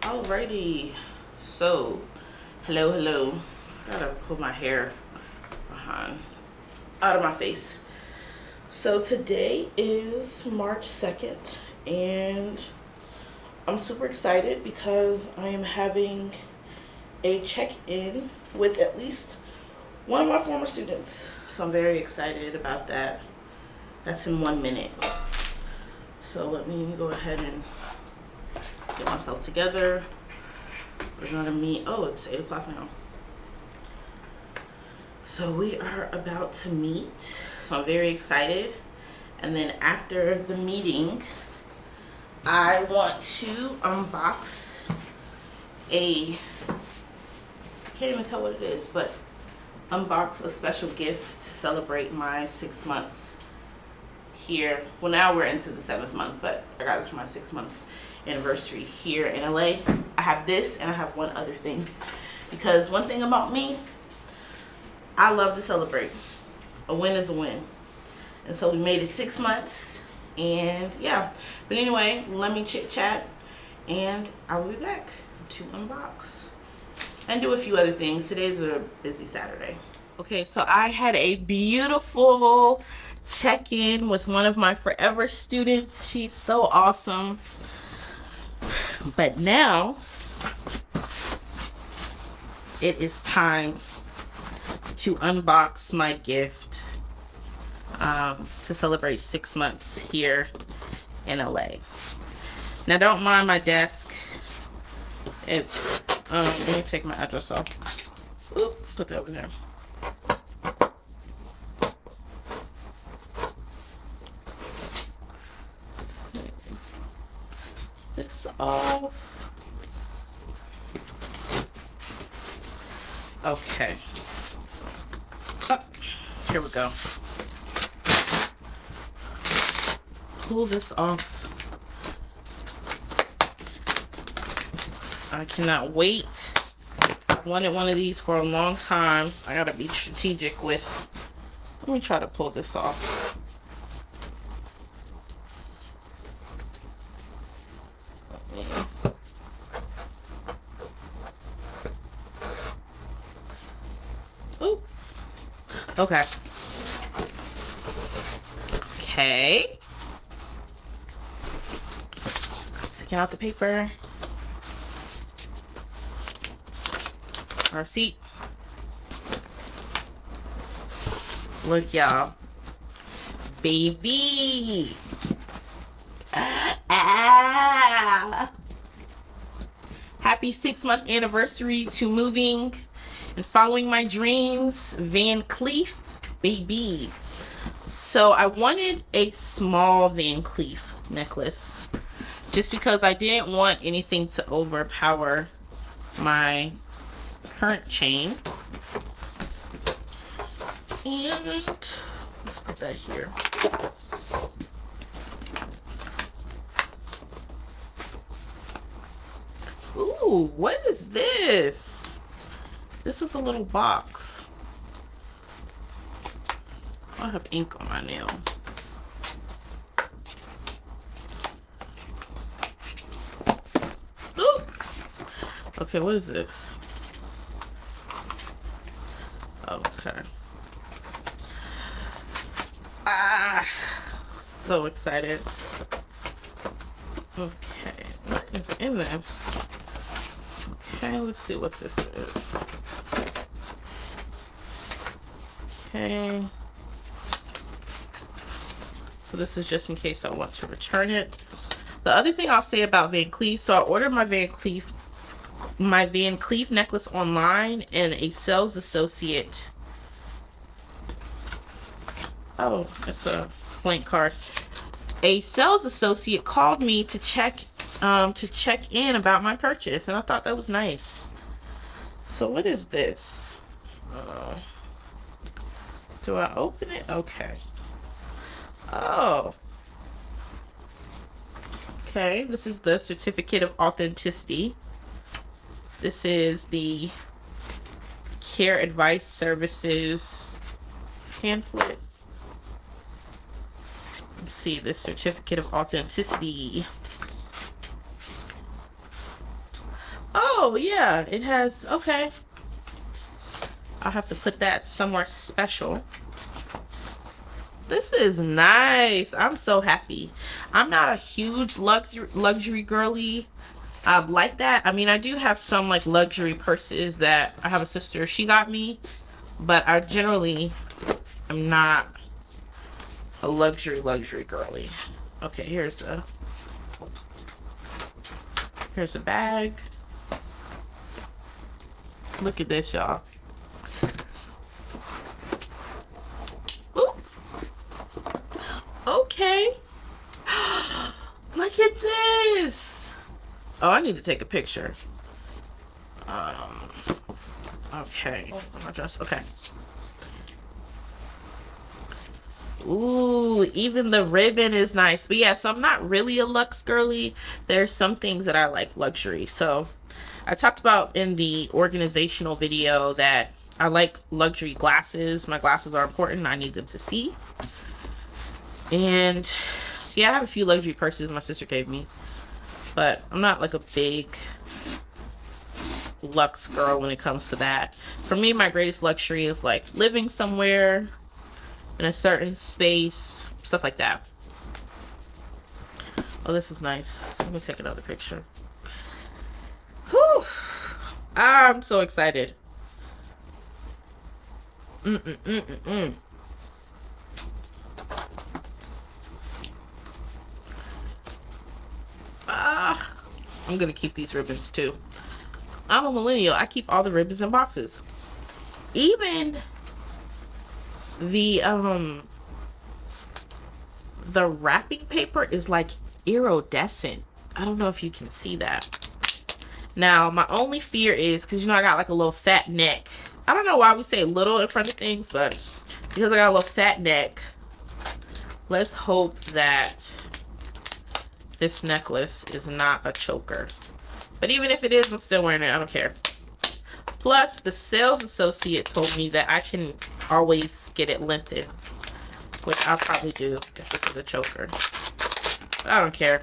Alrighty, so hello. Gotta pull my hair out of my face. So today is March 2nd, and I'm super excited because I am having a check-in with at least one of my former students. So I'm very excited about that. That's in 1 minute. So let me go ahead and get myself together. We're gonna meet. Oh, it's 8 o'clock now. So we are about to meet. So I'm very excited. And then after the meeting, I want to unbox I can't even tell what it is, but unbox a special gift to celebrate my 6 months here. Well, now we're into the 7th month, but I got this for my 6-month anniversary here in LA. I have this and I have one other thing, because one thing about me, I love to celebrate. A win is a win. And so we made it 6 months, and yeah. But anyway, let me chit chat and I will be back to unbox and do a few other things. Today's a busy Saturday. Okay, so I had a beautiful check-in with one of my forever students. She's so awesome. But now it is time to unbox my gift to celebrate 6 months here in LA. Now don't mind my desk. It's let me take my address off. Oop, put that over there. This off. Okay. Oh, here we go. Pull this off. I cannot wait. I've wanted one of these for a long time. I gotta be strategic with. Let me try to pull this off. Ooh. Okay. Okay. Taking out the paper. Our seat. Look, y'all. Baby. Happy 6-month anniversary to moving and following my dreams. Van Cleef, baby. So I wanted a small Van Cleef necklace, just because I didn't want anything to overpower my current chain. And let's put that here. Ooh, what is this? This is a little box. I have ink on my nail. Ooh. Okay, what is this? Okay. So excited. Okay, what is in this? Okay, let's see what this is. Okay. So this is just in case I want to return it. The other thing I'll say about Van Cleef, so I ordered my Van Cleef necklace online, and a sales associate, oh, it's a blank card. A sales associate called me to check in about my purchase, and I thought that was nice. So what is this? Do I open it? Okay. Oh. Okay, this is the certificate of authenticity. This is the care advice services pamphlet. Let's see, the certificate of authenticity. Oh yeah, it has, okay. I'll have to put that somewhere special. This is nice. I'm so happy. I'm not a huge luxury girly like that. I mean, I do have some like luxury purses that I have a sister, she got me, but I generally am not a luxury girly. Okay, here's a bag. Look at this, y'all. Ooh. Okay. Look at this. Oh, I need to take a picture. Okay. Okay. Ooh, even the ribbon is nice. But yeah, so I'm not really a luxe girly. There's some things that I like luxury. So I talked about in the organizational video that I like luxury glasses. My glasses are important. I need them to see. And yeah, I have a few luxury purses my sister gave me, but I'm not like a big luxe girl when it comes to that. For me, my greatest luxury is like living somewhere in a certain space, stuff like that. Oh, this is nice. Let me take another picture. Whew. I'm so excited. I'm gonna keep these ribbons too. I'm a millennial. I keep all the ribbons in boxes. Even the wrapping paper is like iridescent. I don't know if you can see that. Now, my only fear is, because you know I got like a little fat neck. I don't know why we say little in front of things, but because I got a little fat neck, let's hope that this necklace is not a choker. But even if it is, I'm still wearing it. I don't care. Plus, the sales associate told me that I can always get it lengthened, which I'll probably do if this is a choker. But I don't care.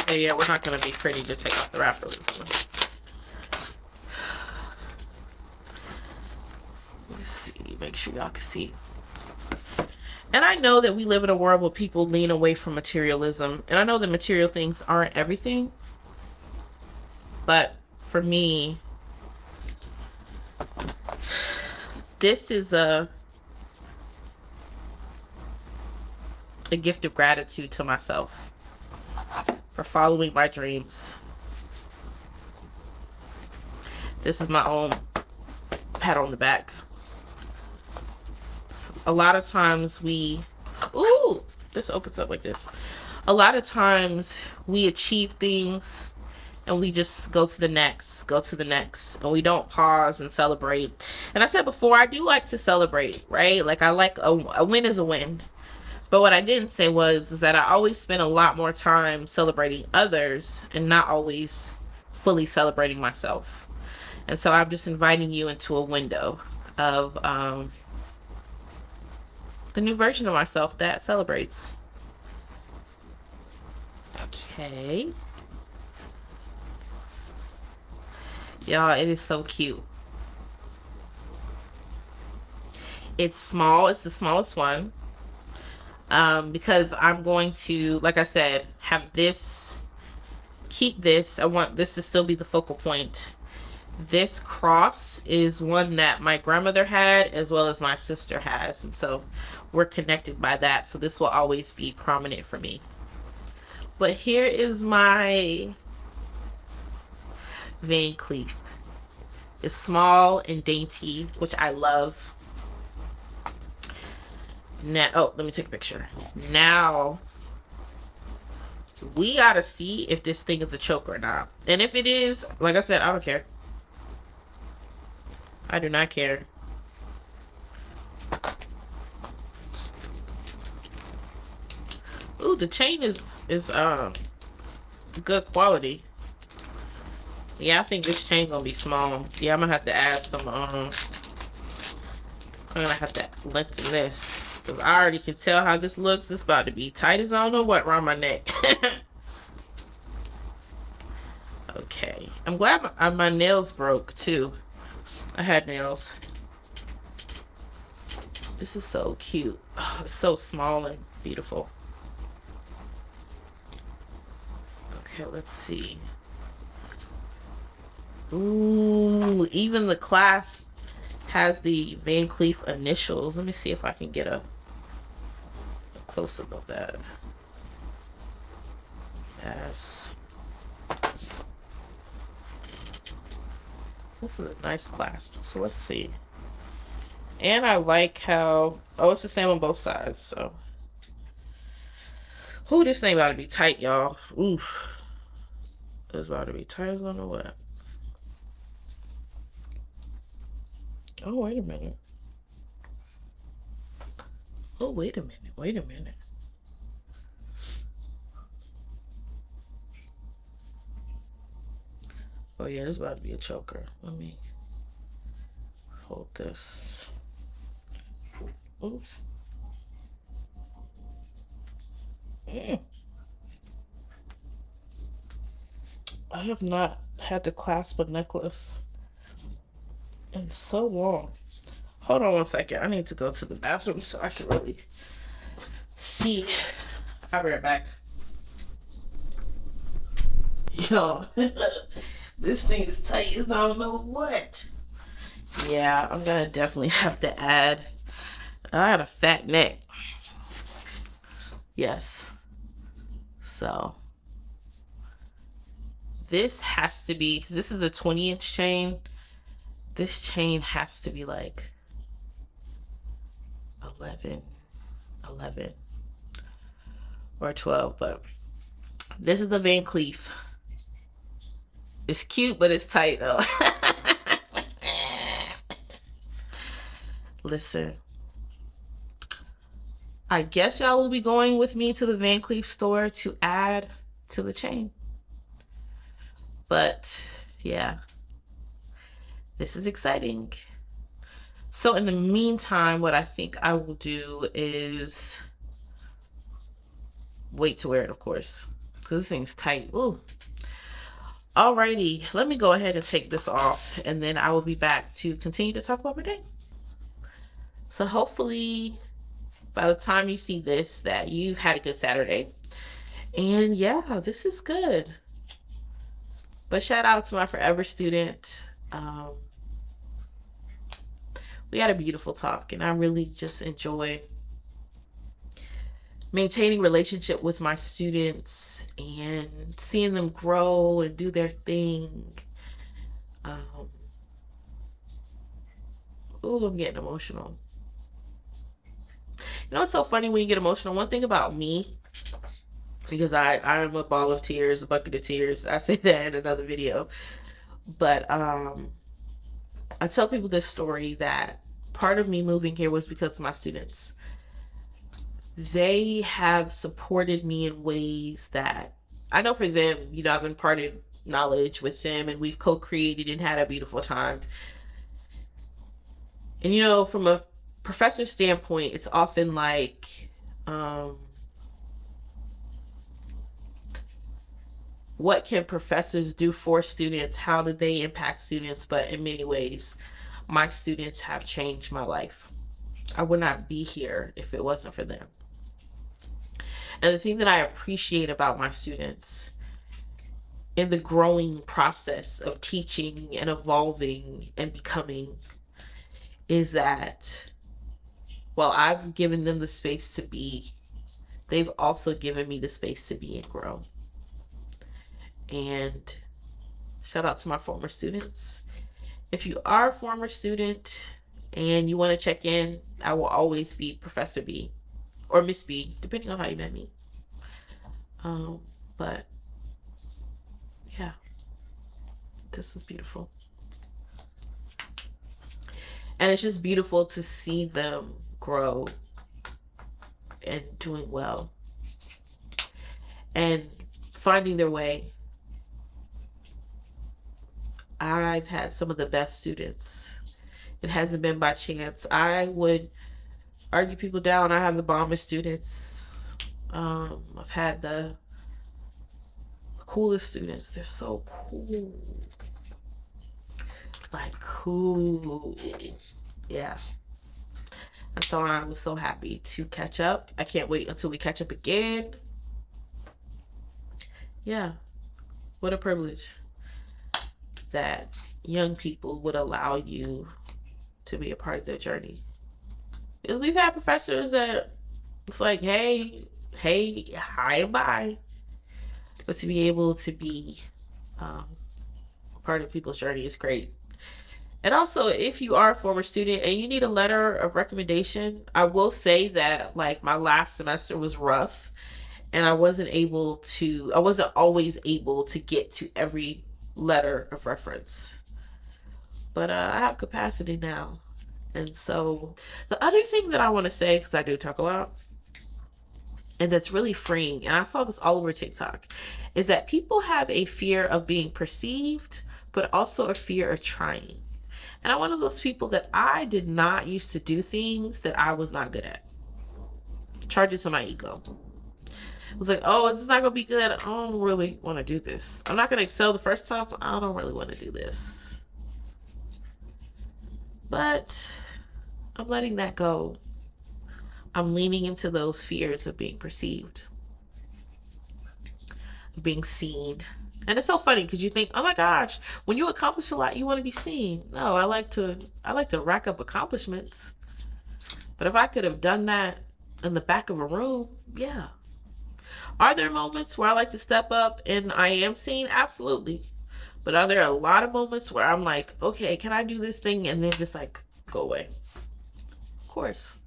Okay, yeah, we're not going to be pretty to take off the wrapper. Let's see. Make sure y'all can see. And I know that we live in a world where people lean away from materialism. And I know that material things aren't everything. But for me, this is a gift of gratitude to myself for following my dreams. This is my own pat on the back. A lot of times this opens up like this. A lot of times we achieve things and we just go to the next, and we don't pause and celebrate. And I said before, I do like to celebrate, right? Like I like a win is a win. But what I didn't say is that I always spend a lot more time celebrating others and not always fully celebrating myself. And so I'm just inviting you into a window of the new version of myself that celebrates. Okay. Y'all, it is so cute. It's small. It's the smallest one. Because I'm going to, like I said, have this, keep this. I want this to still be the focal point. This cross is one that my grandmother had as well as my sister has. And so we're connected by that. So this will always be prominent for me. But here is my Van Cleef. It's small and dainty, which I love. Now, oh, let me take a picture. Now, we gotta see if this thing is a choker or not. And if it is, like I said, I don't care. I do not care. Ooh, the chain is good quality. Yeah, I think this chain gonna be small. Yeah, I'm gonna have to add some, I'm gonna have to lengthen this. Because I already can tell how this looks. It's about to be tight as I don't know what around my neck. Okay. I'm glad my nails broke, too. I had nails. This is so cute. Oh, it's so small and beautiful. Okay, let's see. Ooh, even the clasp has the Van Cleef initials. Let me see if I can get a close-up of that. Yes. This is a nice clasp. So let's see. And I like how, oh, it's the same on both sides, so. Ooh, this thing about to be tight, y'all. Ooh. It's about to be tight as I don't know what. Oh, wait a minute. Oh, wait a minute. Wait a minute. Oh, yeah, this is about to be a choker. Let me hold this. Ooh. I have not had to clasp a necklace in so long. Hold on one second. I need to go to the bathroom so I can really see. I'll be right back. Yo, this thing is tight as I don't know what. Yeah, I'm gonna definitely have to add. I got a fat neck. Yes. So this has to be, because this is a 20-inch chain. This chain has to be like 11 or 12, but this is the Van Cleef. It's cute, but it's tight though. Listen, I guess y'all will be going with me to the Van Cleef store to add to the chain. But yeah, this is exciting. So in the meantime, what I think I will do is wait to wear it, of course, because this thing's tight. Ooh. Alrighty, let me go ahead and take this off, and then I will be back to continue to talk about my day. So hopefully by the time you see this, that you've had a good Saturday. And yeah, this is good. But shout out to my forever student. We had a beautiful talk, and I really just enjoy maintaining relationship with my students and seeing them grow and do their thing. Ooh, I'm getting emotional. You know, it's so funny when you get emotional. One thing about me, because I'm a ball of tears, a bucket of tears. I say that in another video. But I tell people this story that part of me moving here was because of my students. They have supported me in ways that I know for them, you know, I've imparted knowledge with them and we've co-created and had a beautiful time. And you know, from a professor standpoint, it's often like, what can professors do for students? How do they impact students? But in many ways, my students have changed my life. I would not be here if it wasn't for them. And the thing that I appreciate about my students in the growing process of teaching and evolving and becoming is that while I've given them the space to be, they've also given me the space to be and grow. And shout out to my former students. If you are a former student and you want to check in, I will always be Professor B or Miss B, depending on how you met me. But yeah, this was beautiful. And it's just beautiful to see them grow and doing well and finding their way. I've had some of the best students. It hasn't been by chance. I would argue people down. I have the bombest students. I've had the coolest students. They're so cool. Like, cool. Yeah. And so I was so happy to catch up. I can't wait until we catch up again. Yeah. What a privilege that young people would allow you to be a part of their journey. Because we've had professors that it's like, hey, hi and bye. But to be able to be a part of people's journey is great. And also, if you are a former student and you need a letter of recommendation, I will say that like my last semester was rough and I wasn't always able to get to every letter of reference. But I have capacity now. And so the other thing that I want to say, because I do talk a lot, and that's really freeing, and I saw this all over TikTok, is that people have a fear of being perceived, but also a fear of trying. And I'm one of those people that I did not used to do things that I was not good at. Charge it to my ego. It was like, oh, is this not going to be good? I don't really want to do this. I'm not going to excel the first time. I don't really want to do this. But I'm letting that go. I'm leaning into those fears of being perceived, of being seen. And it's so funny because you think, oh my gosh, when you accomplish a lot, you want to be seen. No, I like to rack up accomplishments. But if I could have done that in the back of a room, yeah. Are there moments where I like to step up and I am seen? Absolutely. But are there a lot of moments where I'm like, okay, can I do this thing? And then just like go away. Of course.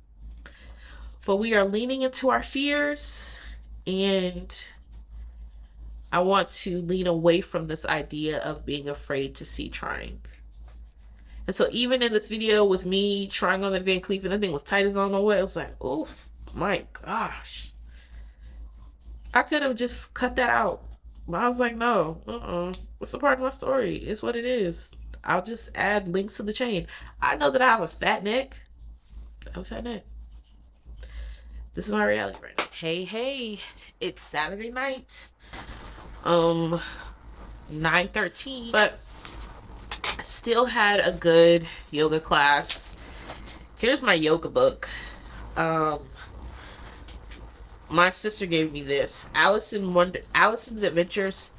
But we are leaning into our fears, and I want to lean away from this idea of being afraid to see trying. And so even in this video with me trying on the Van Cleef and the thing was tight as I don't know what, it was like, oh my gosh. I could have just cut that out. But I was like, no, it's a part of my story. It's what it is. I'll just add links to the chain. I know that I have a fat neck. I have a fat neck. This is my reality right now. Hey, it's Saturday night. 9:13. But I still had a good yoga class. Here's my yoga book. My sister gave me this. Allison's Adventures.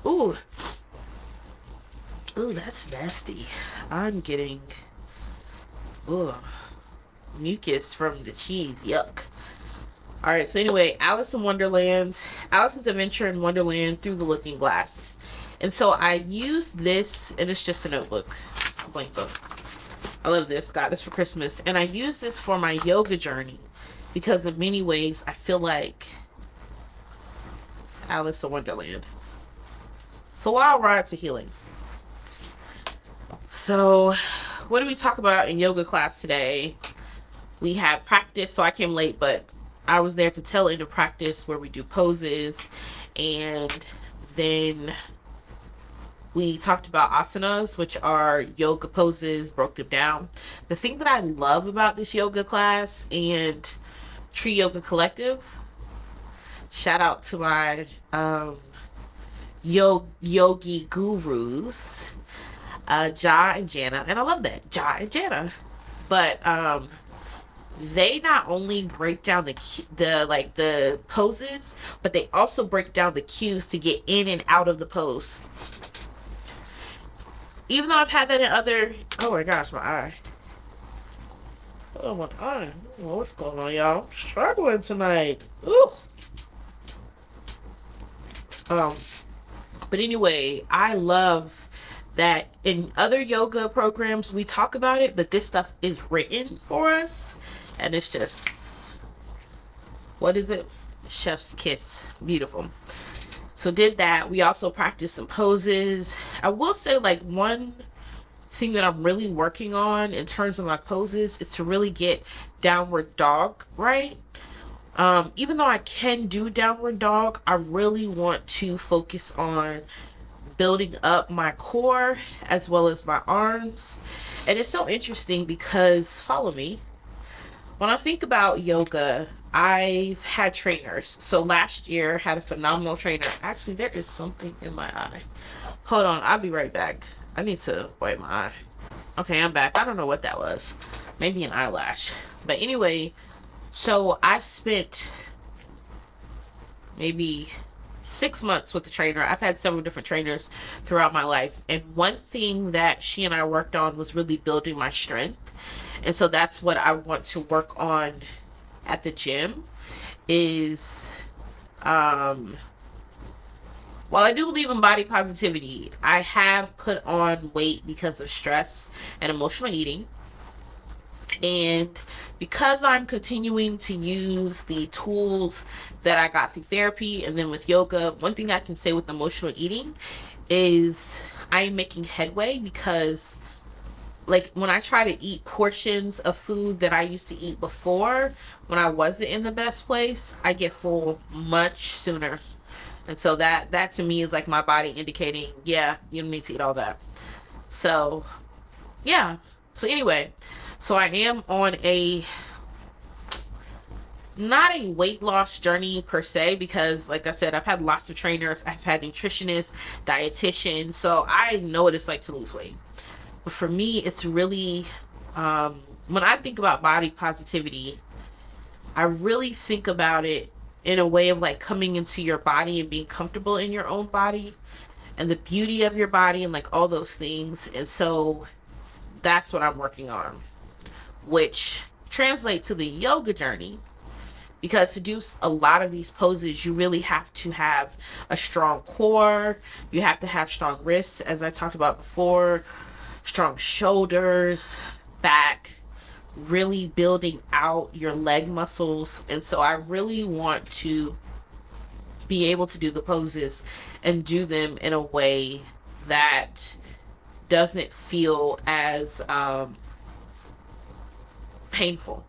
Ooh, that's nasty. I'm getting mucus from the cheese. Yuck. Alright, so anyway, Allison's Adventure in Wonderland Through the Looking Glass. And so I used this, and it's just a notebook, a blank book. I love this. Got this for Christmas. And I used this for my yoga journey because in many ways I feel like Alice in Wonderland. So I'll ride to healing. So what did we talk about in yoga class today? We had practice, so I came late, but I was there at the tail end of practice where we do poses, and then we talked about asanas, which are yoga poses, broke them down. The thing that I love about this yoga class and Tree Yoga Collective, shout out to my yogi gurus, Ja and Jana, and I love that, Ja and Jana, but they not only break down the poses, but they also break down the cues to get in and out of the pose. Even though I've had that in other, oh my gosh, my eye. Oh my eye. Oh, what's going on, y'all? I'm struggling tonight. Ooh. But anyway, I love that in other yoga programs we talk about it, but this stuff is written for us. And it's just, what is it? Chef's kiss. Beautiful. So did that. We also practiced some poses. I will say, like, one thing that I'm really working on in terms of my poses is to really get downward dog right. Even though I can do downward dog, I really want to focus on building up my core as well as my arms. And it's so interesting because, follow me, when I think about yoga, I've had trainers. So last year had a phenomenal trainer. Actually, there is something in my eye. Hold on, I'll be right back. I need to wipe my eye. Okay, I'm back. I don't know what that was. Maybe an eyelash. But anyway, so I spent maybe 6 months with the trainer. I've had several different trainers throughout my life. And one thing that she and I worked on was really building my strength. And so that's what I want to work on at the gym is, while I do believe in body positivity, I have put on weight because of stress and emotional eating. And because I'm continuing to use the tools that I got through therapy and then with yoga, one thing I can say with emotional eating is I am making headway because, like, when I try to eat portions of food that I used to eat before when I wasn't in the best place, I get full much sooner. And so that to me is like my body indicating, yeah, you don't need to eat all that. So, yeah. So anyway, so I am on not a weight loss journey per se, because like I said, I've had lots of trainers, I've had nutritionists, dietitians, so I know what it's like to lose weight. But for me, it's really, when I think about body positivity, I really think about it in a way of like coming into your body and being comfortable in your own body and the beauty of your body and like all those things. And so that's what I'm working on, which translates to the yoga journey, because to do a lot of these poses, you really have to have a strong core. You have to have strong wrists, as I talked about before, strong shoulders, back, really building out your leg muscles. And so I really want to be able to do the poses and do them in a way that doesn't feel as painful.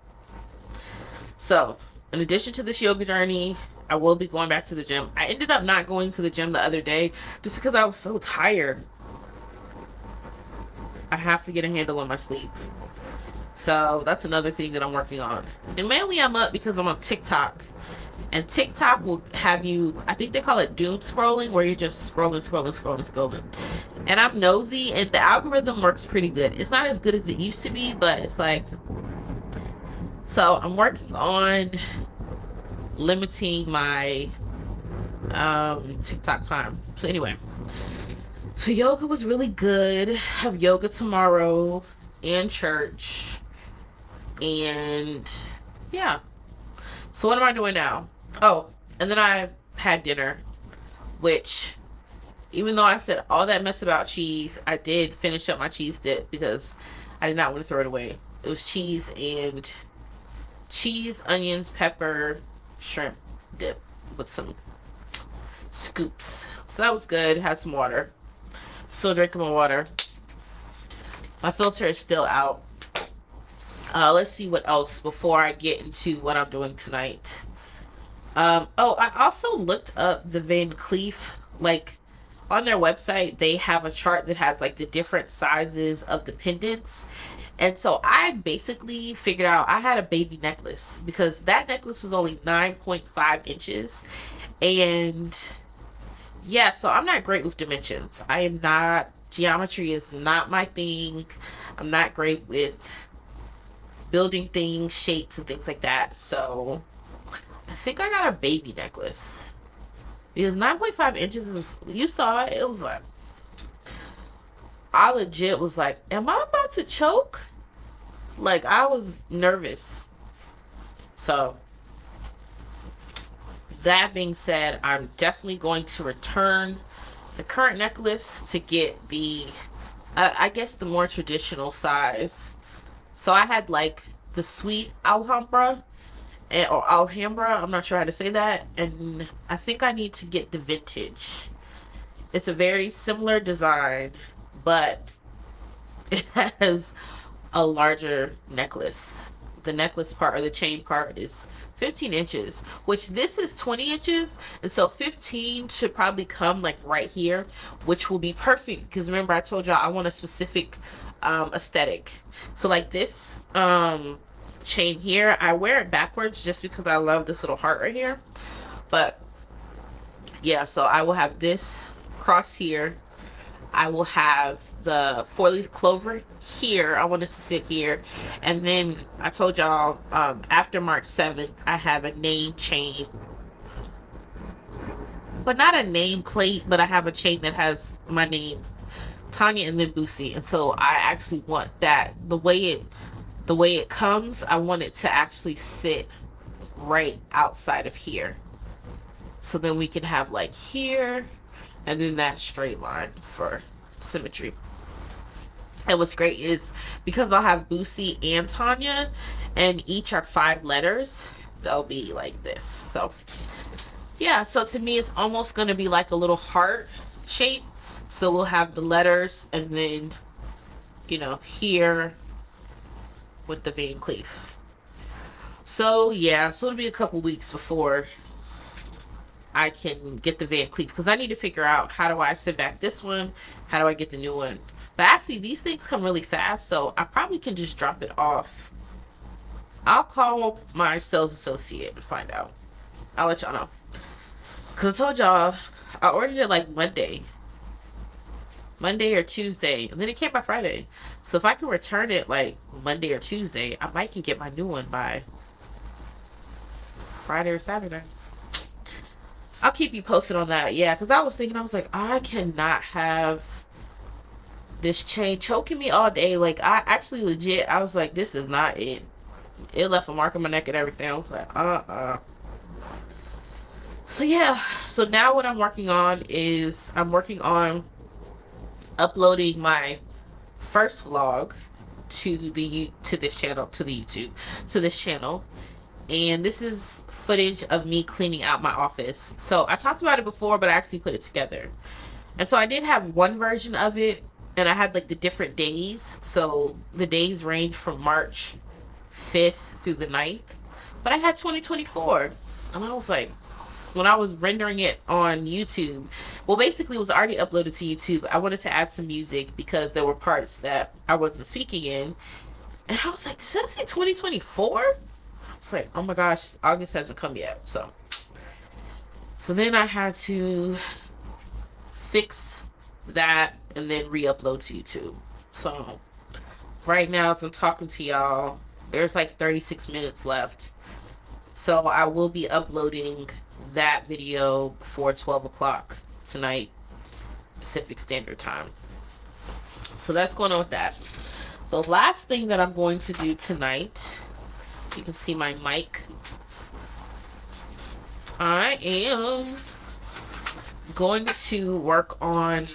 So in addition to this yoga journey, I will be going back to the gym. I ended up not going to the gym the other day just because I was so tired. I have to get a handle on my sleep. So that's another thing that I'm working on. And mainly I'm up because I'm on TikTok. And TikTok will have you, I think they call it doom scrolling, where you're just scrolling. And I'm nosy, and the algorithm works pretty good. It's not as good as it used to be, but it's like, so I'm working on limiting my TikTok time. So anyway, so yoga was really good. I have yoga tomorrow and church. And yeah. So what am I doing now? Oh, and then I had dinner, which, even though I said all that mess about cheese, I did finish up my cheese dip because I did not want to throw it away. It was cheese, onions, pepper, shrimp dip with some scoops. So that was good. Had some water. Still drinking my water. My filter is still out. Let's see what else before I get into what I'm doing tonight. I also looked up the Van Cleef. Like, on their website, they have a chart that has like the different sizes of the pendants. And so I basically figured out I had a baby necklace because that necklace was only 9.5 inches. And yeah, so I'm not great with dimensions. I am not, geometry is not my thing. I'm not great with building things, shapes, and things like that. So I think I got a baby necklace because 9.5 inches is, you saw it, it was like, I legit was like, am I about to choke? Like, I was nervous. So that being said, I'm definitely going to return the current necklace to get the, I guess the more traditional size. So I had like the sweet Alhambra, or Alhambra, I'm not sure how to say that. And I think I need to get the vintage. It's a very similar design, but it has a larger necklace. The necklace part, or the chain part, is 15 inches, which this is 20 inches, and so 15 should probably come like right here, which will be perfect because remember I told y'all I want a specific aesthetic. So like this chain here, I wear it backwards just because I love this little heart right here. But yeah, so I will have this cross here. I will have the 4-leaf clover here. I want it to sit here. And then I told y'all after March 7th, I have a name chain. But not a name plate, but I have a chain that has my name, Tanya, and then Booce. And so I actually want that the way it comes, I want it to actually sit right outside of here. So then we can have like here and then that straight line for symmetry. And what's great is because I'll have Booce and Tanya and each are 5 letters, they'll be like this. So yeah, so to me it's almost gonna be like a little heart shape. So we'll have the letters and then, you know, here with the Van Cleef. So yeah, so it'll be a couple weeks before I can get the Van Cleef because I need to figure out how do I send back this one, how do I get the new one. But actually these things come really fast, so I probably can just drop it off. I'll call my sales associate and find out. I'll let y'all know. Because I told y'all I ordered it like Monday or Tuesday, and then it came by Friday. So if I can return it like Monday or Tuesday, I might can get my new one by Friday or Saturday. I'll keep you posted on that. Yeah, because I was thinking, I was like, I cannot have this chain choking me all day. Like, I actually legit, I was like, this is not it. It left a mark on my neck and everything. I was like, So yeah, so now what I'm working on is I'm working on uploading my first vlog to this channel, to the YouTube, to this channel. And this is footage of me cleaning out my office. So I talked about it before, but I actually put it together. And so I did have one version of it, and I had like the different days. So the days range from March 5th through the 9th. But I had 2024. And I was like, when I was rendering it on YouTube, well, basically it was already uploaded to YouTube. I wanted to add some music because there were parts that I wasn't speaking in. And I was like, does that say 2024? It's like, oh my gosh, August hasn't come yet. So then I had to fix that and then re-upload to YouTube. So right now, as I'm talking to y'all, there's like 36 minutes left. So I will be uploading that video before 12 o'clock tonight, Pacific Standard Time. So that's going on with that. The last thing that I'm going to do tonight, you can see my mic. I am going to work on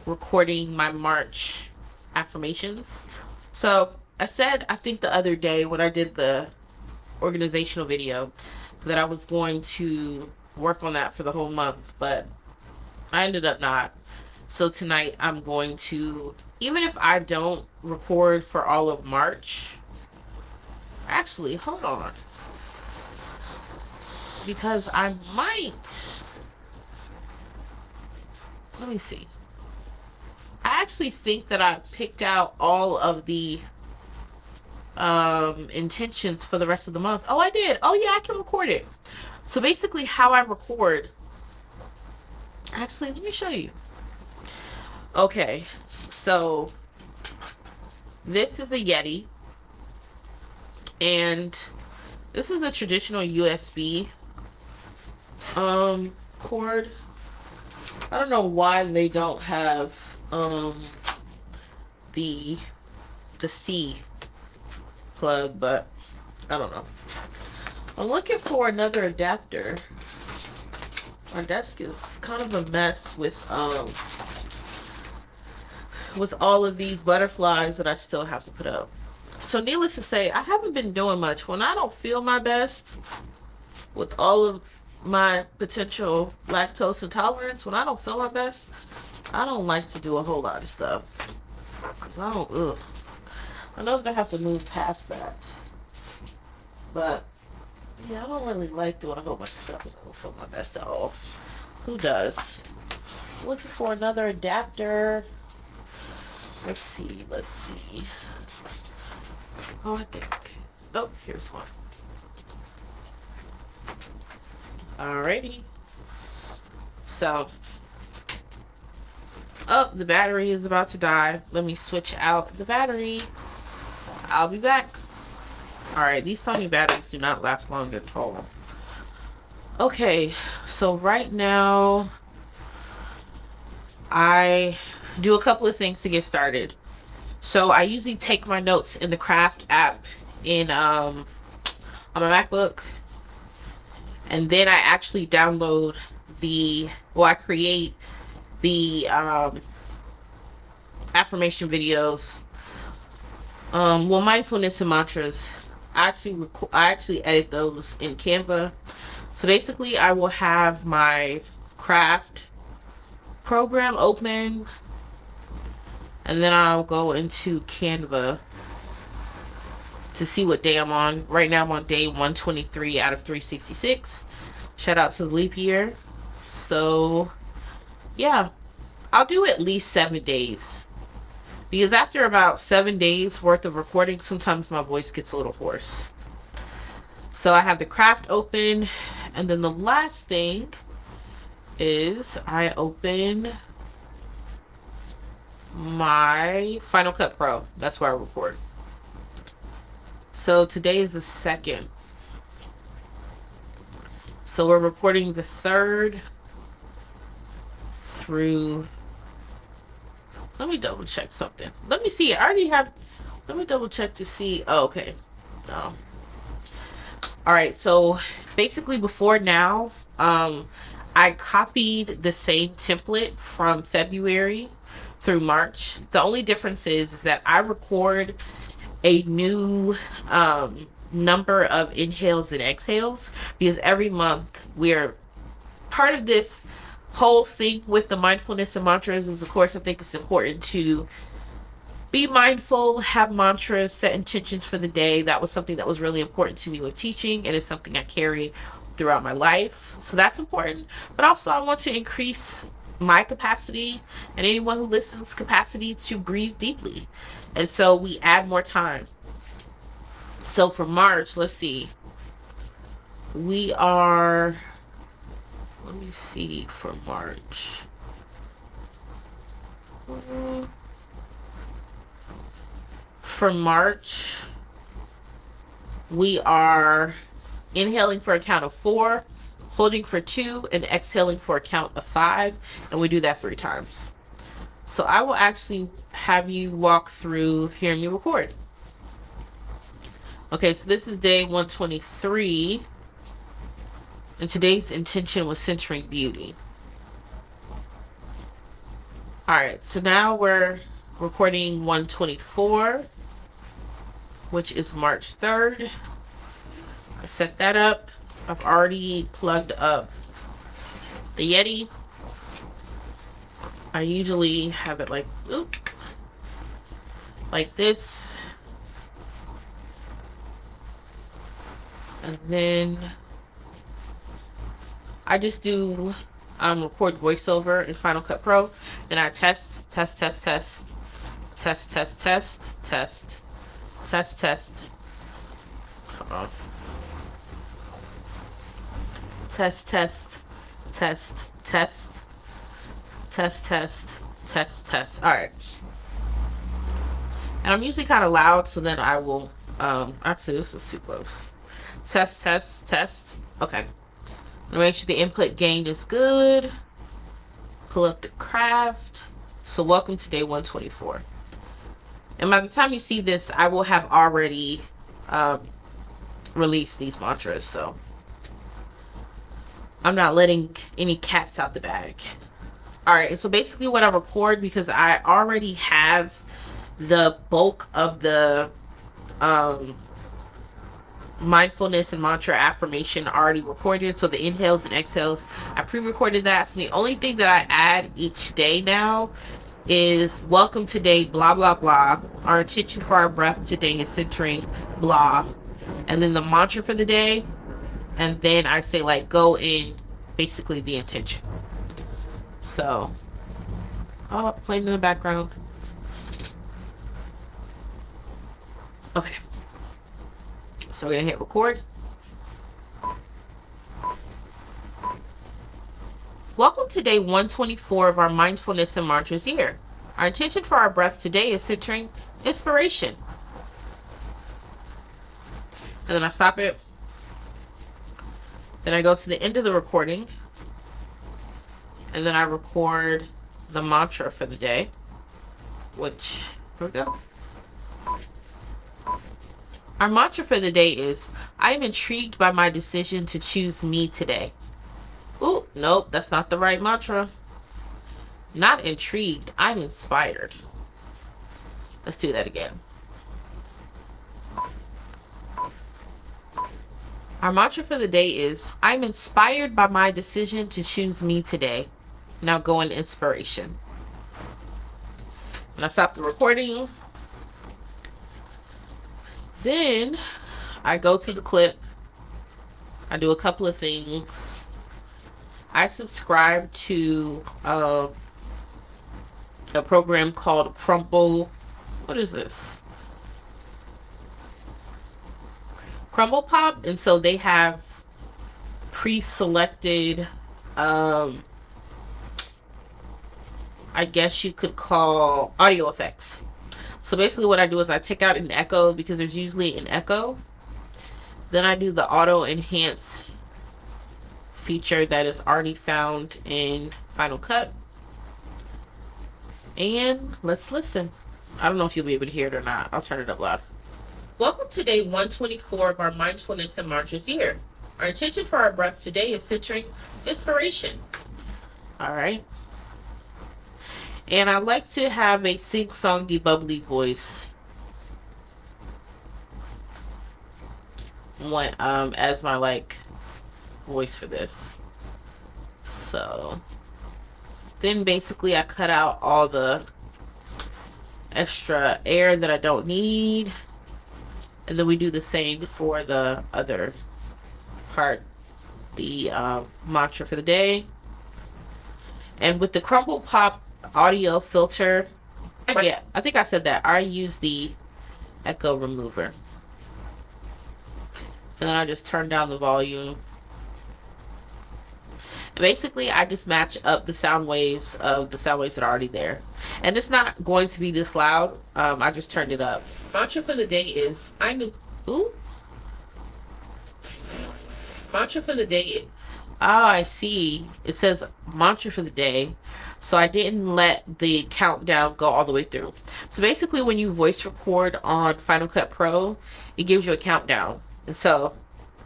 recording my March affirmations. So I said, I think the other day when I did the organizational video, that I was going to work on that for the whole month, but I ended up not. So tonight I'm going to, even if I don't record for all of March, actually, hold on. Because I might. Let me see. I actually think that I picked out all of the intentions for the rest of the month. Oh, I did. Oh, yeah, I can record it. So basically, how I record. Actually, let me show you. Okay. So this is a Yeti. And this is the traditional USB cord. I don't know why they don't have the C plug, but I don't know. I'm looking for another adapter. Our desk is kind of a mess with all of these butterflies that I still have to put up. So needless to say, I haven't been doing much. When I don't feel my best with all of my potential lactose intolerance, when I don't feel my best, I don't like to do a whole lot of stuff. Because I don't, I know that I have to move past that. But Yeah, I don't really like doing a whole bunch of stuff for my best at all. Who does? Looking for another adapter. Let's see. Let's see. Oh, I think. Oh, here's one. Alrighty. So, oh, the battery is about to die. Let me switch out the battery. I'll be back. Alright, these Sony batteries do not last long at all. Okay, so right now, I do a couple of things to get started. So I usually take my notes in the Craft app in on my MacBook, and then I actually download I create the affirmation videos. Mindfulness and mantras. I actually edit those in Canva. So basically, I will have my Craft program open, and then I'll go into Canva to see what day I'm on. Right now I'm on day 123 out of 366. Shout out to the leap year. So yeah, I'll do at least 7 days, because after about 7 days worth of recording, sometimes my voice gets a little hoarse. So I have the Craft open, and then the last thing is I open my Final Cut Pro. That's where I record. So today is the 2nd. So we're recording the 3rd through... Let me double check something. Let me see. I already have... Let me double check to see... Oh, okay. No. Alright, so basically before now, I copied the same template from February through March. The only difference is that I record a new number of inhales and exhales, because every month we're part of this whole thing with the mindfulness and mantras is, of course, I think it's important to be mindful, have mantras, set intentions for the day. That was something that was really important to me with teaching, and it's something I carry throughout my life. So that's important. But also I want to increase my capacity and anyone who listens capacity to breathe deeply. And so we add more time. So for March, let's see. We are... Let me see for March. For March, we are inhaling for a count of 4, holding for 2, and exhaling for a count of 5. And we do that 3 times. So I will actually have you walk through hearing me record. Okay, so this is day 123. And today's intention was centering beauty. Alright, so now we're recording 124, which is March 3rd. I set that up. I've already plugged up the Yeti. I usually have it like this. And then I just do record voiceover in Final Cut Pro, and I test. Hold on. Test. All right. And I'm usually kind of loud, so then I will, actually this was too close. Test. Okay. Make sure the input gain is good. Pull up the Craft. So welcome to day 124. And by the time you see this, I will have already released these mantras, so I'm not letting any cats out the bag. Alright, so basically what I record, because I already have the bulk of the mindfulness and mantra affirmation already recorded, so the inhales and exhales, I pre-recorded that. So the only thing that I add each day now is welcome today, blah blah blah. Our intention for our breath today is centering, blah. And then the mantra for the day and then I say like go in basically the intention. So, oh, playing in the background. Okay. So we're gonna hit record. Welcome to day 124 of our mindfulness and mantras year. Our intention for our breath today is centering inspiration. And then I stop it. Then I go to the end of the recording. And then I record the mantra for the day. Which, here we go. Our mantra for the day is, I am intrigued by my decision to choose me today. Ooh, nope, that's not the right mantra. Not intrigued, I'm inspired. Let's do that again. Our mantra for the day is, I'm inspired by my decision to choose me today. Now go in inspiration. And I stop the recording. Then I go to the clip. I do a couple of things. I subscribe to a program called Crumble. What is this? Crumble Pop. And so they have pre-selected, I guess you could call audio effects. So basically what I do is I take out an echo because there's usually an echo. Then I do the auto enhance feature that is already found in Final Cut. And let's listen. I don't know if you'll be able to hear it or not. I'll turn it up loud. Welcome to day 124 of our mindfulness and mantras year. Our intention for our breath today is centering inspiration. All right. And I like to have a sing-songy, bubbly voice when, as my like voice for this. So then basically I cut out all the extra air that I don't need, and then we do the same for the other part, the mantra for the day. And with the Crumble Pop audio filter, yeah, I think I said that, I use the echo remover, and then I just turn down the volume. And basically I just match up the sound waves of the sound waves that are already there, and it's not going to be this loud. I just turned it up. Mantra for the day is mantra for the day. I see. It says mantra for the day. So I didn't let the countdown go all the way through. So basically when you voice record on Final Cut Pro, it gives you a countdown. And so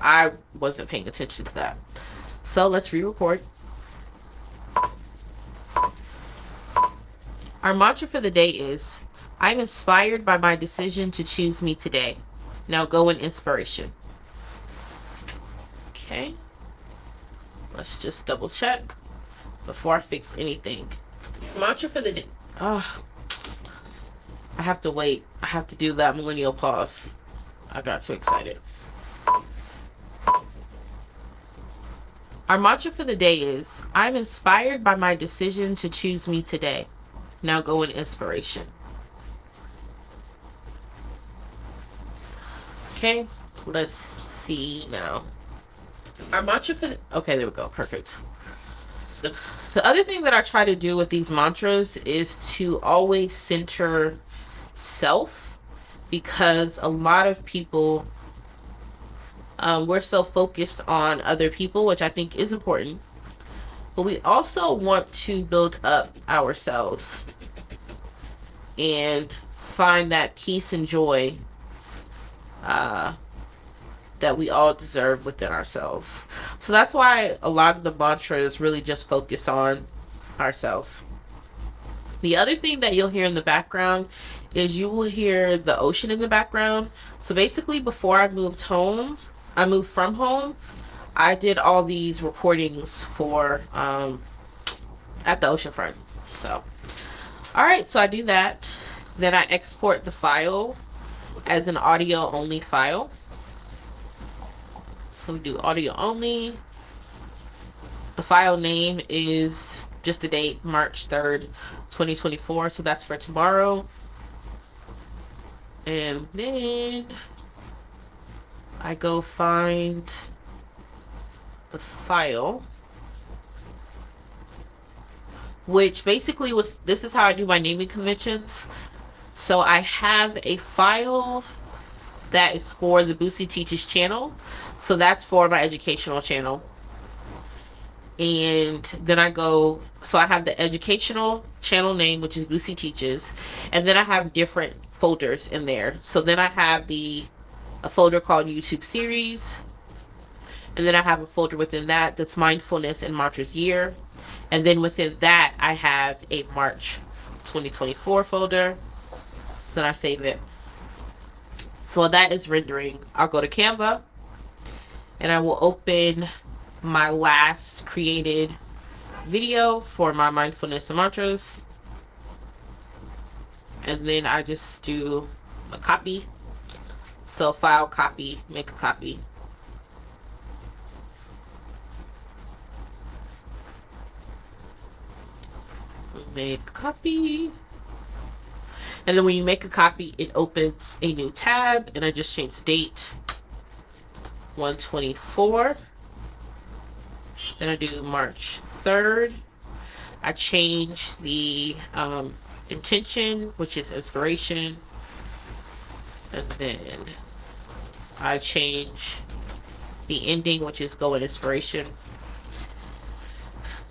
I wasn't paying attention to that. So let's re-record. Our mantra for the day is, I'm inspired by my decision to choose me today. Now go in inspiration. Okay. Let's just double check before I fix anything. Mantra for the day. Oh, I have to wait. I have to do that millennial pause. I got too excited. Our mantra for the day is, I'm inspired by my decision to choose me today. Now go in inspiration. Okay, let's see now. Our mantra for the, okay, there we go. Perfect. The other thing that I try to do with these mantras is to always center self, because a lot of people, we're so focused on other people, which I think is important, but we also want to build up ourselves and find that peace and joy that we all deserve within ourselves. So that's why a lot of the mantras really just focus on ourselves. The other thing that you'll hear in the background is you will hear the ocean in the background. So basically before I moved from home, I did all these recordings for at the oceanfront. So alright, so I do that. Then I export the file as an audio only file. So we do audio only. The file name is just the date, March 3rd, 2024. So that's for tomorrow. And then I go find the file, which basically this is how I do my naming conventions. So I have a file that is for the Booce Teaches channel. So that's for my educational channel. And then so I have the educational channel name, which is Booce Teaches. And then I have different folders in there. So then I have a folder called YouTube Series. And then I have a folder within that's mindfulness and mantras year. And then within that, I have a March 2024 folder. So then I save it. So while that is rendering, I'll go to Canva and I will open my last created video for my mindfulness and mantras. And then I just do a copy. So file, copy, make a copy. Make a copy. And then when you make a copy, it opens a new tab, and I just change the date, 1/24. Then I do March 3rd. I change the intention, which is inspiration. And then I change the ending, which is go with inspiration.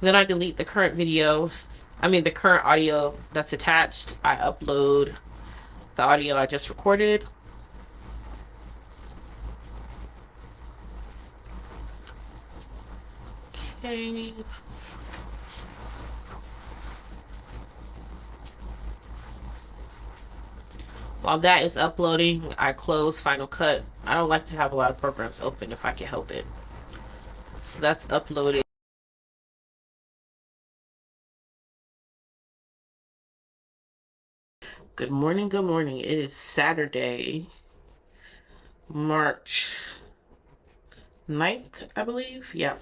Then I delete the current the current audio that's attached. I upload the audio I just recorded. Okay. While that is uploading, I close Final Cut. I don't like to have a lot of programs open if I can help it. So that's uploaded. Good morning, good morning. It is Saturday, March 9th, I believe. Yeah.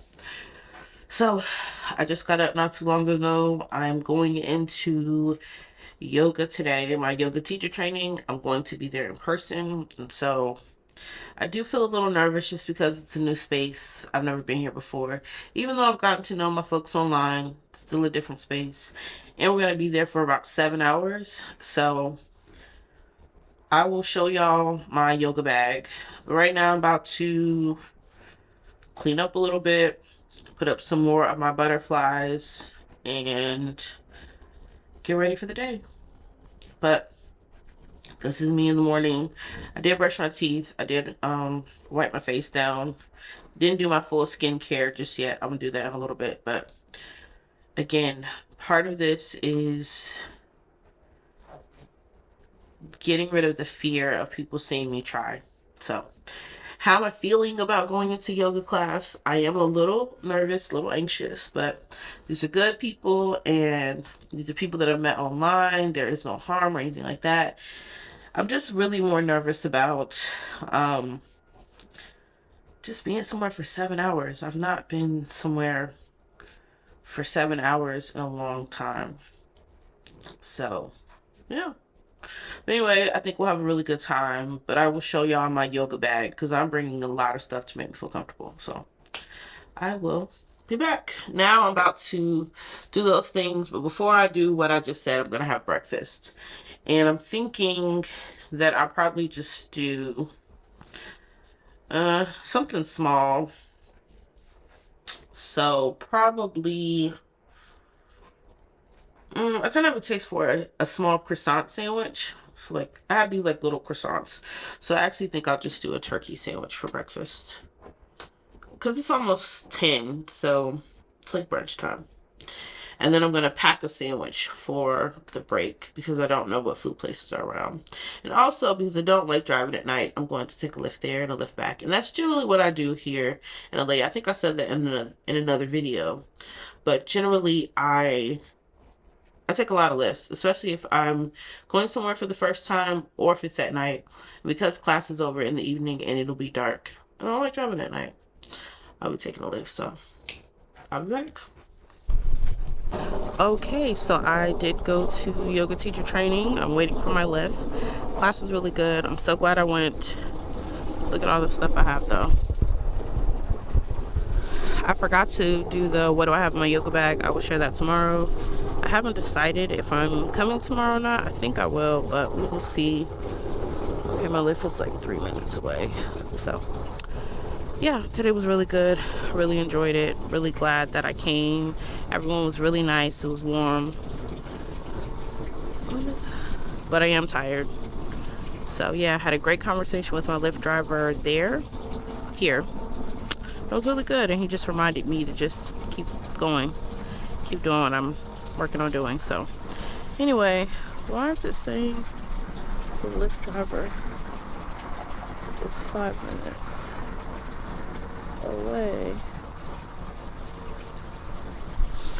So I just got up not too long ago. I'm going into yoga today, my yoga teacher training. I'm going to be there in person. And so I do feel a little nervous just because it's a new space. I've never been here before. Even though I've gotten to know my folks online, it's still a different space. And we're going to be there for about 7 hours. So I will show y'all my yoga bag. But right now I'm about to clean up a little bit, put up some more of my butterflies, and get ready for the day. But this is me in the morning. I did brush my teeth. I did wipe my face down. Didn't do my full skincare just yet. I'm gonna do that in a little bit. But again, part of this is getting rid of the fear of people seeing me try. So how am I feeling about going into yoga class? I am a little nervous, a little anxious, but these are good people, and these are people that I've met online. There is no harm or anything like that. I'm just really more nervous about just being somewhere for 7 hours. I've not been somewhere for 7 hours in a long time. So, yeah. But anyway, I think we'll have a really good time. But I will show y'all my yoga bag because I'm bringing a lot of stuff to make me feel comfortable. So, I will be back. Now I'm about to do those things. But before I do what I just said, I'm going to have breakfast. And I'm thinking that I'll probably just do something small. So probably I kind of have a taste for a small croissant sandwich. So like I have these like little croissants. So I actually think I'll just do a turkey sandwich for breakfast. Cause it's almost 10, so it's like brunch time. And then I'm going to pack a sandwich for the break because I don't know what food places are around. And also because I don't like driving at night, I'm going to take a lift there and a lift back. And that's generally what I do here in LA. I think I said that in another video. But generally, I take a lot of lifts, especially if I'm going somewhere for the first time or if it's at night. Because class is over in the evening and it'll be dark. I don't like driving at night. I'll be taking a Lyft. So I'll be back. Okay, so I did go to yoga teacher training. I'm waiting for my Lyft. Class was really good. I'm so glad I went. Look at all the stuff I have though. I forgot to do the what do I have in my yoga bag. I will share that tomorrow. I haven't decided if I'm coming tomorrow or not. I think I will, but we will see. Okay, my Lyft is like 3 minutes away. So yeah, today was really good. Really enjoyed it. Really glad that I came. Everyone was really nice. It was warm. But I am tired. So yeah, I had a great conversation with my Lyft driver here. It was really good, and he just reminded me to just keep going. Keep doing what I'm working on doing. So anyway, why is it saying the Lyft driver is 5 minutes away?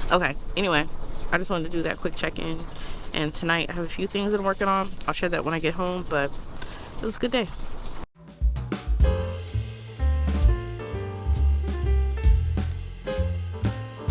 Okay, anyway, I just wanted to do that quick check-in. And tonight I have a few things that I'm working on. I'll share that when I get home, but it was a good day.